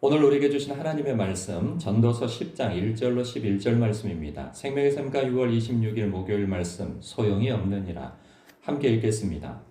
오늘 우리에게 주신 하나님의 말씀 전도서 10장 1절로 11절 말씀입니다. 생명의 샘가 6월 26일 목요일 말씀 소용이 없느니라. 함께 읽겠습니다.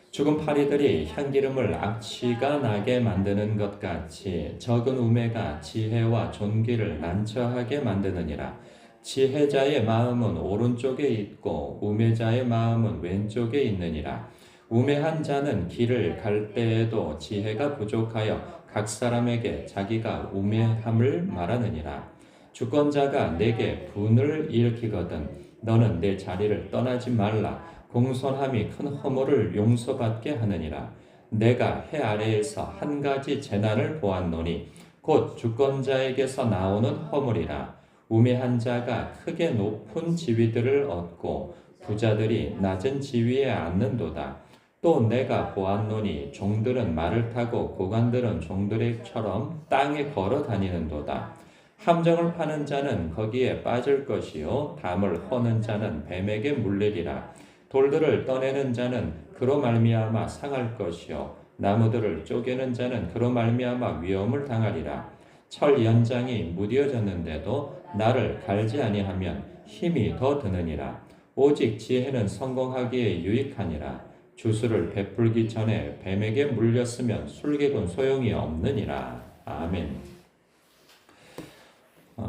죽은 파리들이 향기름을 악취가 나게 만드는 것 같이 적은 우매가 지혜와 존귀를 난처하게 만드느니라. 지혜자의 마음은 오른쪽에 있고 우매자의 마음은 왼쪽에 있느니라. 우매한 자는 길을 갈 때에도 지혜가 부족하여 각 사람에게 자기가 우매함을 말하느니라. 주권자가 내게 분을 일으키거든 너는 내 자리를 떠나지 말라. 공손함이 큰 허물을 용서받게 하느니라. 내가 해 아래에서 한 가지 재난을 보았노니 곧 주권자에게서 나오는 허물이라. 우매한 자가 크게 높은 지위들을 얻고 부자들이 낮은 지위에 앉는도다. 또 내가 보았노니 종들은 말을 타고 고관들은 종들처럼 땅에 걸어 다니는도다. 함정을 파는 자는 거기에 빠질 것이요 담을 허는 자는 뱀에게 물리리라. 돌들을 떠내는 자는 그로 말미암아 상할 것이요 나무들을 쪼개는 자는 그로 말미암아 위험을 당하리라. 철 연장이 무뎌졌는데도 나를 갈지 아니하면 힘이 더 드느니라. 오직 지혜는 성공하기에 유익하니라. 주수를 베풀기 전에 뱀에게 물렸으면 술객은 소용이 없느니라. 아멘.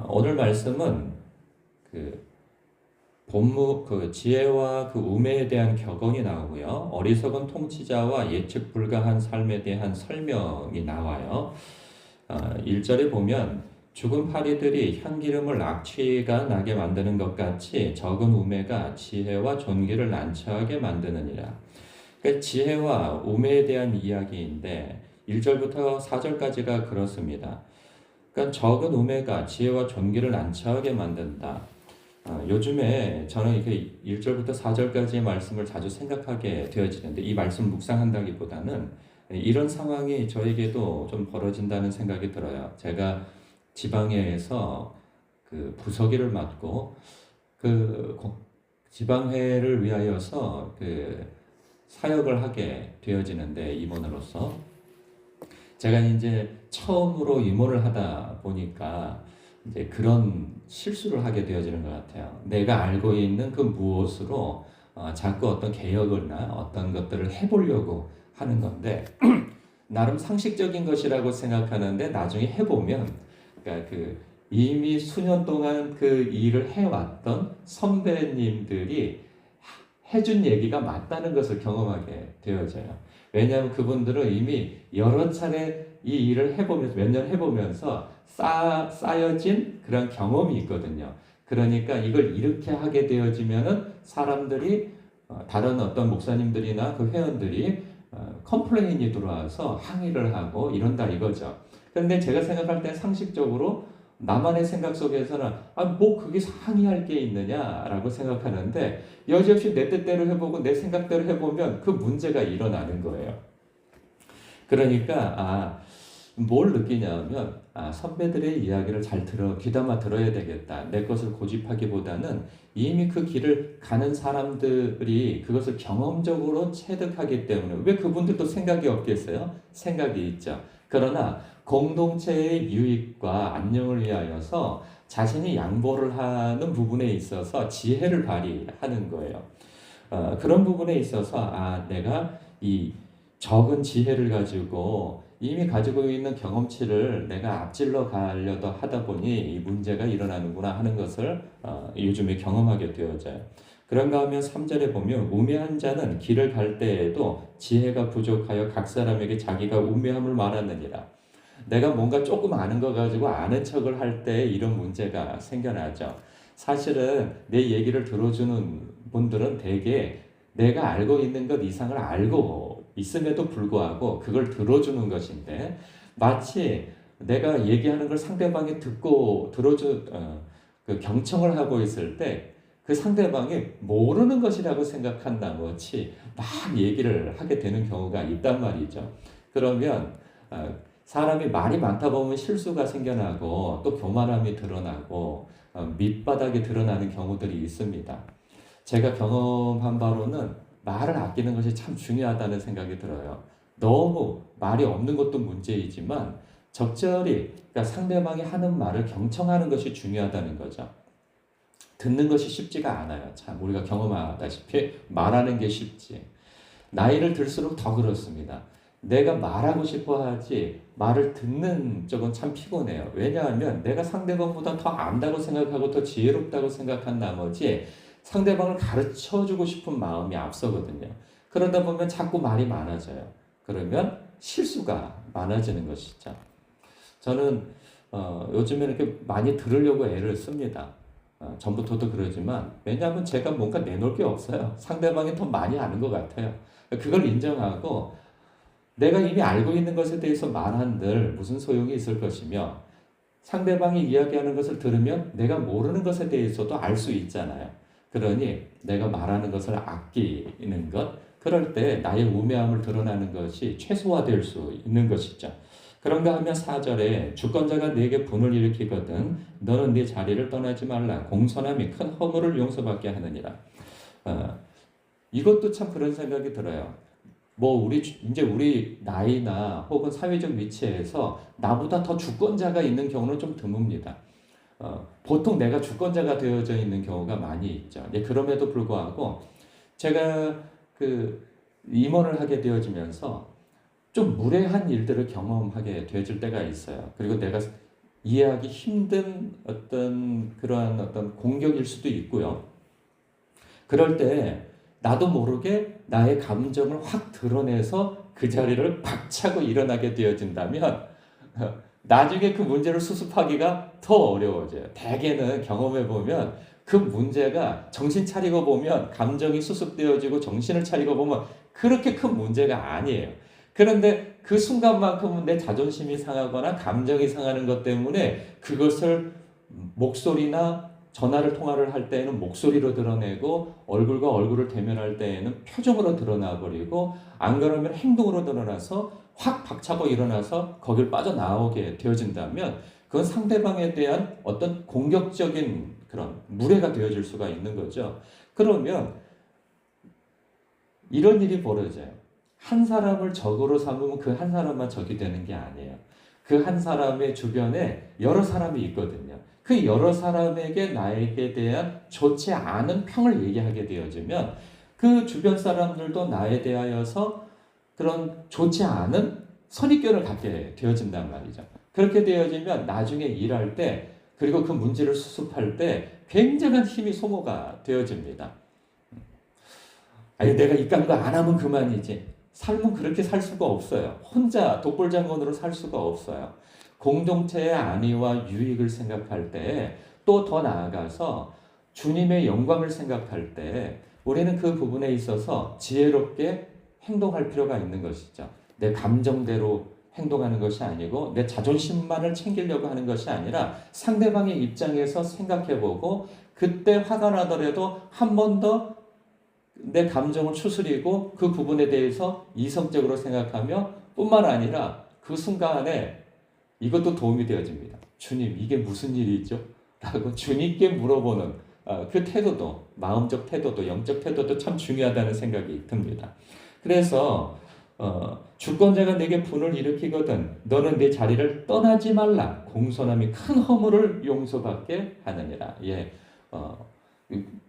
오늘 말씀은 지혜와 우매에 대한 격언이 나오고요. 어리석은 통치자와 예측 불가한 삶에 대한 설명이 나와요. 1절에 보면 죽은 파리들이 향기름을 악취가 나게 만드는 것 같이 적은 우매가 지혜와 존귀를 난처하게 만드느니라. 지혜와 우매에 대한 이야기인데 1절부터 4절까지가 그렇습니다. 그러니까 적은 우매가 지혜와 존귀를 난처하게 만든다. 요즘에 저는 이렇게 1절부터 4절까지의 말씀을 자주 생각하게 되어지는데 이 말씀 묵상한다기보다는 이런 상황이 저에게도 좀 벌어진다는 생각이 들어요. 제가 지방회에서 부서기를 맡고 지방회를 위하여서 사역을 하게 되어지는데 임원으로서 제가 이제 처음으로 임원을 하다 보니까 이제 그런 실수를 하게 되어지는 것 같아요. 내가 알고 있는 그 무엇으로 자꾸 어떤 개혁을나 어떤 것들을 해보려고 하는 건데 나름 상식적인 것이라고 생각하는데 나중에 해보면 그러니까 이미 수년 동안 그 일을 해왔던 선배님들이 해준 얘기가 맞다는 것을 경험하게 되어져요. 왜냐하면 그분들은 이미 여러 차례 이 일을 해보면서 몇 년 해보면서 쌓여진 그런 경험이 있거든요. 그러니까 이걸 이렇게 하게 되어지면은 사람들이 다른 어떤 목사님들이나 그 회원들이 컴플레인이 들어와서 항의를 하고 이런다 이거죠. 그런데 제가 생각할 때 상식적으로 나만의 생각 속에서는 뭐 그게 항의할 게 있느냐라고 생각하는데 여지없이 내 뜻대로 해보고 내 생각대로 해보면 그 문제가 일어나는 거예요. 그러니까 뭘 느끼냐면 선배들의 이야기를 잘 귀담아 들어야 되겠다. 내 것을 고집하기보다는 이미 그 길을 가는 사람들이 그것을 경험적으로 체득하기 때문에 왜 그분들도 생각이 없겠어요? 생각이 있죠. 그러나 공동체의 유익과 안녕을 위하여서 자신이 양보를 하는 부분에 있어서 지혜를 발휘하는 거예요. 그런 부분에 있어서 내가 이 적은 지혜를 가지고 이미 가지고 있는 경험치를 내가 앞질러 가려다 하다 보니 이 문제가 일어나는구나 하는 것을 요즘에 경험하게 되어져요. 그런가 하면 3절에 보면 우매한 자는 길을 갈 때에도 지혜가 부족하여 각 사람에게 자기가 우매함을 말하느니라. 내가 뭔가 조금 아는 거 가지고 아는 척을 할 때 이런 문제가 생겨나죠. 사실은 내 얘기를 들어주는 분들은 대개 내가 알고 있는 것 이상을 알고 있음에도 불구하고 그걸 들어주는 것인데 마치 내가 얘기하는 걸 상대방이 듣고 경청을 하고 있을 때 그 상대방이 모르는 것이라고 생각한 나머지 막 얘기를 하게 되는 경우가 있단 말이죠. 그러면 사람이 말이 많다 보면 실수가 생겨나고 또 교만함이 드러나고 밑바닥이 드러나는 경우들이 있습니다. 제가 경험한 바로는 말을 아끼는 것이 참 중요하다는 생각이 들어요. 너무 말이 없는 것도 문제이지만 적절히 그러니까 상대방이 하는 말을 경청하는 것이 중요하다는 거죠. 듣는 것이 쉽지가 않아요. 참 우리가 경험하다시피 말하는 게 쉽지. 나이를 들수록 더 그렇습니다. 내가 말하고 싶어 하지 말을 듣는 쪽은 참 피곤해요. 왜냐하면 내가 상대방보다 더 안다고 생각하고 더 지혜롭다고 생각한 나머지 상대방을 가르쳐주고 싶은 마음이 앞서거든요. 그러다 보면 자꾸 말이 많아져요. 그러면 실수가 많아지는 것이죠. 저는 요즘에 이렇게 많이 들으려고 애를 씁니다. 전부터도 그러지만 왜냐하면 제가 뭔가 내놓을 게 없어요. 상대방이 더 많이 아는 것 같아요. 그걸 인정하고 내가 이미 알고 있는 것에 대해서 말한들 무슨 소용이 있을 것이며 상대방이 이야기하는 것을 들으면 내가 모르는 것에 대해서도 알 수 있잖아요. 그러니 내가 말하는 것을 아끼는 것, 그럴 때 나의 우매함을 드러나는 것이 최소화될 수 있는 것이죠. 그런가 하면 4절에 주권자가 네게 분을 일으키거든 너는 네 자리를 떠나지 말라 공손함이 큰 허물을 용서받게 하느니라. 이것도 참 그런 생각이 들어요. 뭐 이제 우리 나이나 혹은 사회적 위치에서 나보다 더 주권자가 있는 경우는 좀 드뭅니다. 보통 내가 주권자가 되어져 있는 경우가 많이 있죠. 그럼에도 불구하고 제가 그 임원을 하게 되어지면서 좀 무례한 일들을 경험하게 되어질 때가 있어요. 그리고 내가 이해하기 힘든 그러한 공격일 수도 있고요. 그럴 때 나도 모르게 나의 감정을 확 드러내서 그 자리를 박차고 일어나게 되어진다면 나중에 그 문제를 수습하기가 더 어려워져요. 대개는 경험해 보면 그 문제가 정신 차리고 보면 감정이 수습되어지고 정신을 차리고 보면 그렇게 큰 문제가 아니에요. 그런데 그 순간만큼은 내 자존심이 상하거나 감정이 상하는 것 때문에 그것을 목소리나 통화를 할 때에는 목소리로 드러내고 얼굴과 얼굴을 대면할 때에는 표정으로 드러나 버리고 안 그러면 행동으로 드러나서 확 박차고 일어나서 거길 빠져나오게 되어진다면 그건 상대방에 대한 어떤 공격적인 그런 무례가 되어질 수가 있는 거죠. 그러면 이런 일이 벌어져요. 한 사람을 적으로 삼으면 그 한 사람만 적이 되는 게 아니에요. 그 한 사람의 주변에 여러 사람이 있거든요. 그 여러 사람에게 나에게 대한 좋지 않은 평을 얘기하게 되어지면 그 주변 사람들도 나에 대하여서 그런 좋지 않은 선입견을 갖게 되어진단 말이죠. 그렇게 되어지면 나중에 일할 때 그리고 그 문제를 수습할 때 굉장한 힘이 소모가 되어집니다. 아니 내가 이딴 거 안 하면 그만이지. 삶은 그렇게 살 수가 없어요. 혼자 독불장군으로 살 수가 없어요. 공동체의 안위와 유익을 생각할 때 또 더 나아가서 주님의 영광을 생각할 때 우리는 그 부분에 있어서 지혜롭게 행동할 필요가 있는 것이죠. 내 감정대로 행동하는 것이 아니고 내 자존심만을 챙기려고 하는 것이 아니라 상대방의 입장에서 생각해보고 그때 화가 나더라도 한 번 더 내 감정을 추스리고 그 부분에 대해서 이성적으로 생각하며 뿐만 아니라 그 순간에 이것도 도움이 되어집니다. 주님, 이게 무슨 일이죠? 라고 주님께 물어보는 그 태도도, 마음적 태도도, 영적 태도도 참 중요하다는 생각이 듭니다. 그래서 주권자가 내게 분을 일으키거든 너는 내 자리를 떠나지 말라. 공손함이 큰 허물을 용서받게 하느니라.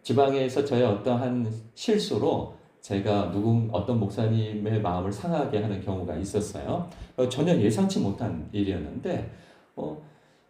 지방에서 저의 어떠한 실수로 제가 어떤 목사님의 마음을 상하게 하는 경우가 있었어요. 전혀 예상치 못한 일이었는데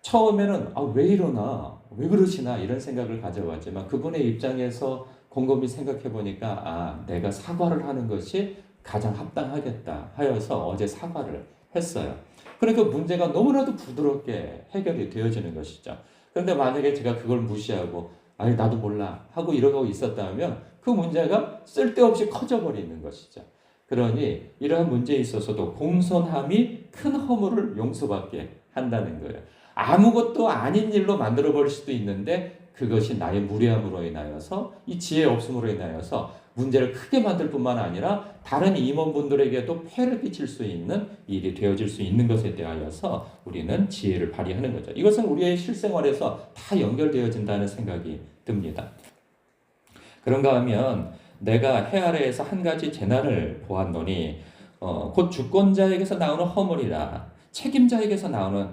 처음에는 왜 이러나 왜 그러시나 이런 생각을 가져왔지만 그분의 입장에서 곰곰이 생각해 보니까 내가 사과를 하는 것이 가장 합당하겠다 하여서 어제 사과를 했어요. 그러니까 문제가 너무나도 부드럽게 해결이 되어지는 것이죠. 그런데 만약에 제가 그걸 무시하고 나도 몰라 하고 이러고 있었다면 그 문제가 쓸데없이 커져버리는 것이죠. 그러니 이러한 문제에 있어서도 공손함이 큰 허물을 용서받게 한다는 거예요. 아무것도 아닌 일로 만들어버릴 수도 있는데 그것이 나의 무례함으로 인하여서 이 지혜 없음으로 인하여서 문제를 크게 만들 뿐만 아니라 다른 임원분들에게도 폐를 끼칠 수 있는 일이 되어질 수 있는 것에 대하여서 우리는 지혜를 발휘하는 거죠. 이것은 우리의 실생활에서 다 연결되어진다는 생각이 듭니다. 그런가 하면 내가 해 아래에서 한 가지 재난을 보았노니 곧 주권자에게서 나오는 허물이라. 책임자에게서 나오는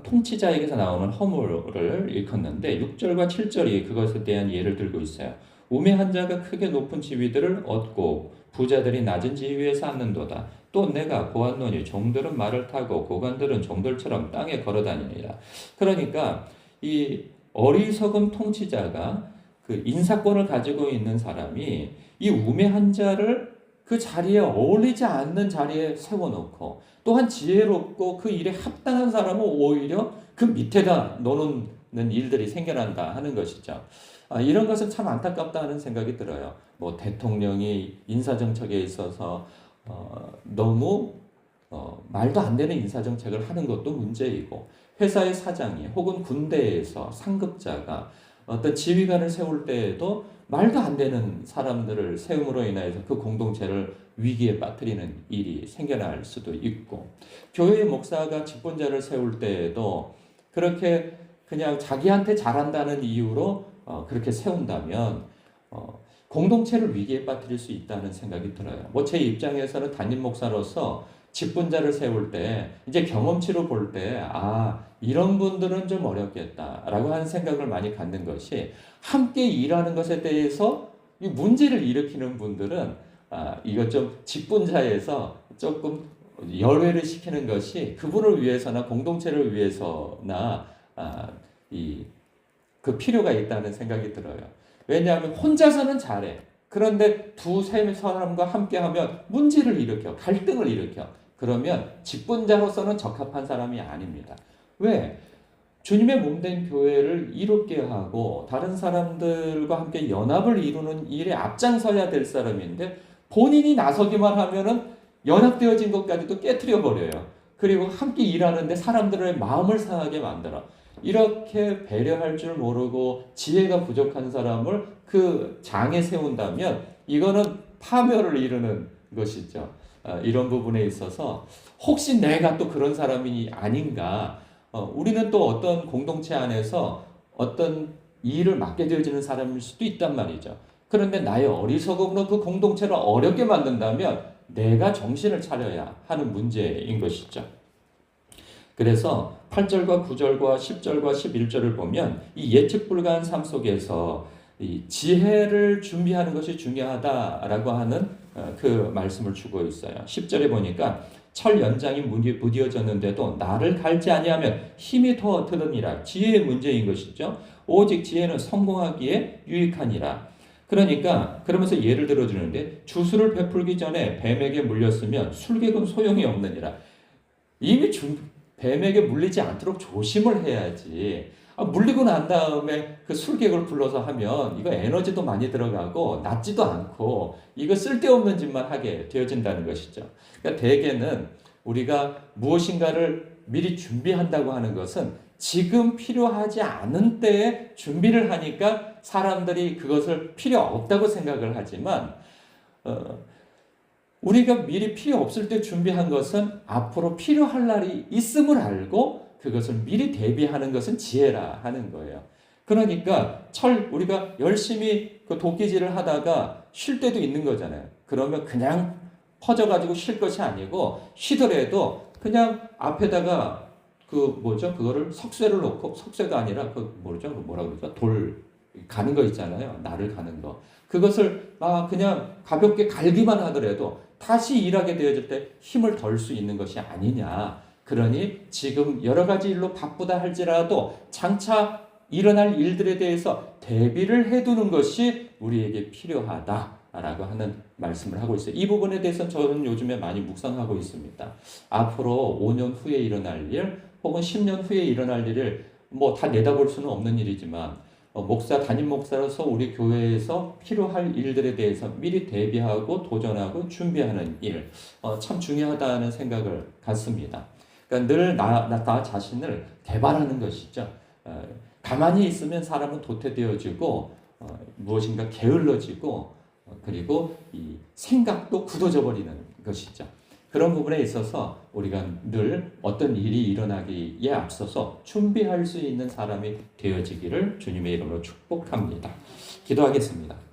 통치자에게서 나오는 허물을 일컫는데 6절과 7절이 그것에 대한 예를 들고 있어요. 우매한 자가 크게 높은 지위들을 얻고 부자들이 낮은 지위에서 앉는도다. 또 내가 보았노니 종들은 말을 타고 고관들은 종들처럼 땅에 걸어다니니라. 그러니까 이 어리석은 통치자가 그 인사권을 가지고 있는 사람이 이 우매한 자를 그 자리에 어울리지 않는 자리에 세워놓고 또한 지혜롭고 그 일에 합당한 사람은 오히려 그 밑에다 놓는 일들이 생겨난다 하는 것이죠. 이런 것은 참 안타깝다 하는 생각이 들어요. 뭐 대통령이 인사정책에 있어서 너무 말도 안 되는 인사정책을 하는 것도 문제이고 회사의 사장이 혹은 군대에서 상급자가 어떤 지휘관을 세울 때에도 말도 안 되는 사람들을 세움으로 인해서 그 공동체를 위기에 빠뜨리는 일이 생겨날 수도 있고 교회의 목사가 직분자를 세울 때에도 그렇게 그냥 자기한테 잘한다는 이유로 그렇게 세운다면 공동체를 위기에 빠뜨릴 수 있다는 생각이 들어요. 뭐 제 입장에서는 담임 목사로서 직분자를 세울 때 이제 경험치로 볼 때 이런 분들은 좀 어렵겠다라고 하는 생각을 많이 갖는 것이 함께 일하는 것에 대해서 이 문제를 일으키는 분들은 이것 좀 직분자에서 조금 열외를 시키는 것이 그분을 위해서나 공동체를 위해서나 그 필요가 있다는 생각이 들어요. 왜냐하면 혼자서는 잘해. 그런데 두세 사람과 함께하면 문제를 일으켜, 갈등을 일으켜. 그러면 직분자로서는 적합한 사람이 아닙니다. 왜? 주님의 몸된 교회를 이롭게 하고 다른 사람들과 함께 연합을 이루는 일에 앞장서야 될 사람인데 본인이 나서기만 하면은 연합되어진 것까지도 깨트려 버려요. 그리고 함께 일하는데 사람들의 마음을 상하게 만들어. 이렇게 배려할 줄 모르고 지혜가 부족한 사람을 그 장에 세운다면 이거는 파멸을 이루는 것이죠. 이런 부분에 있어서 혹시 내가 또 그런 사람이 아닌가. 우리는 또 어떤 공동체 안에서 어떤 일을 맡게 되어지는 사람일 수도 있단 말이죠. 그런데 나의 어리석음으로 그 공동체를 어렵게 만든다면 내가 정신을 차려야 하는 문제인 것이죠. 그래서 8절과 9절과 10절과 11절을 보면 이 예측 불가한 삶 속에서 이 지혜를 준비하는 것이 중요하다라고 하는 그 말씀을 주고 있어요. 10절에 보니까 철 연장이 무뎌졌는데도 나를 갈지 아니하면 힘이 더 드느니라. 지혜의 문제인 것이죠. 오직 지혜는 성공하기에 유익하니라. 그러니까 그러면서 예를 들어주는데 주술을 베풀기 전에 뱀에게 물렸으면 술객은 소용이 없느니라. 이미 뱀에게 물리지 않도록 조심을 해야지. 물리고 난 다음에 그 술객을 불러서 하면 이거 에너지도 많이 들어가고 낫지도 않고 이거 쓸데없는 짓만 하게 되어진다는 것이죠. 그러니까 대개는 우리가 무엇인가를 미리 준비한다고 하는 것은 지금 필요하지 않은 때에 준비를 하니까 사람들이 그것을 필요 없다고 생각을 하지만 우리가 미리 필요 없을 때 준비한 것은 앞으로 필요할 날이 있음을 알고 그것을 미리 대비하는 것은 지혜라 하는 거예요. 그러니까 우리가 열심히 그 도끼질을 하다가 쉴 때도 있는 거잖아요. 그러면 그냥 퍼져가지고 쉴 것이 아니고 쉬더라도 그냥 앞에다가 그거를 석쇠를 놓고 석쇠가 아니라 뭐라 그러죠? 돌 가는 거 있잖아요. 나를 가는 거. 그것을 그냥 가볍게 갈기만 하더라도 다시 일하게 되어질 때 힘을 덜 수 있는 것이 아니냐. 그러니 지금 여러 가지 일로 바쁘다 할지라도 장차 일어날 일들에 대해서 대비를 해두는 것이 우리에게 필요하다라고 하는 말씀을 하고 있어요. 이 부분에 대해서 저는 요즘에 많이 묵상하고 있습니다. 앞으로 5년 후에 일어날 일 혹은 10년 후에 일어날 일을 다 내다볼 수는 없는 일이지만 담임 목사로서 우리 교회에서 필요할 일들에 대해서 미리 대비하고 도전하고 준비하는 일, 참 중요하다는 생각을 갖습니다. 그러니까 늘 나 자신을 개발하는 것이죠. 가만히 있으면 사람은 도태되어지고 무엇인가 게을러지고 그리고 이 생각도 굳어져 버리는 것이죠. 그런 부분에 있어서 우리가 늘 어떤 일이 일어나기에 앞서서 준비할 수 있는 사람이 되어지기를 주님의 이름으로 축복합니다. 기도하겠습니다.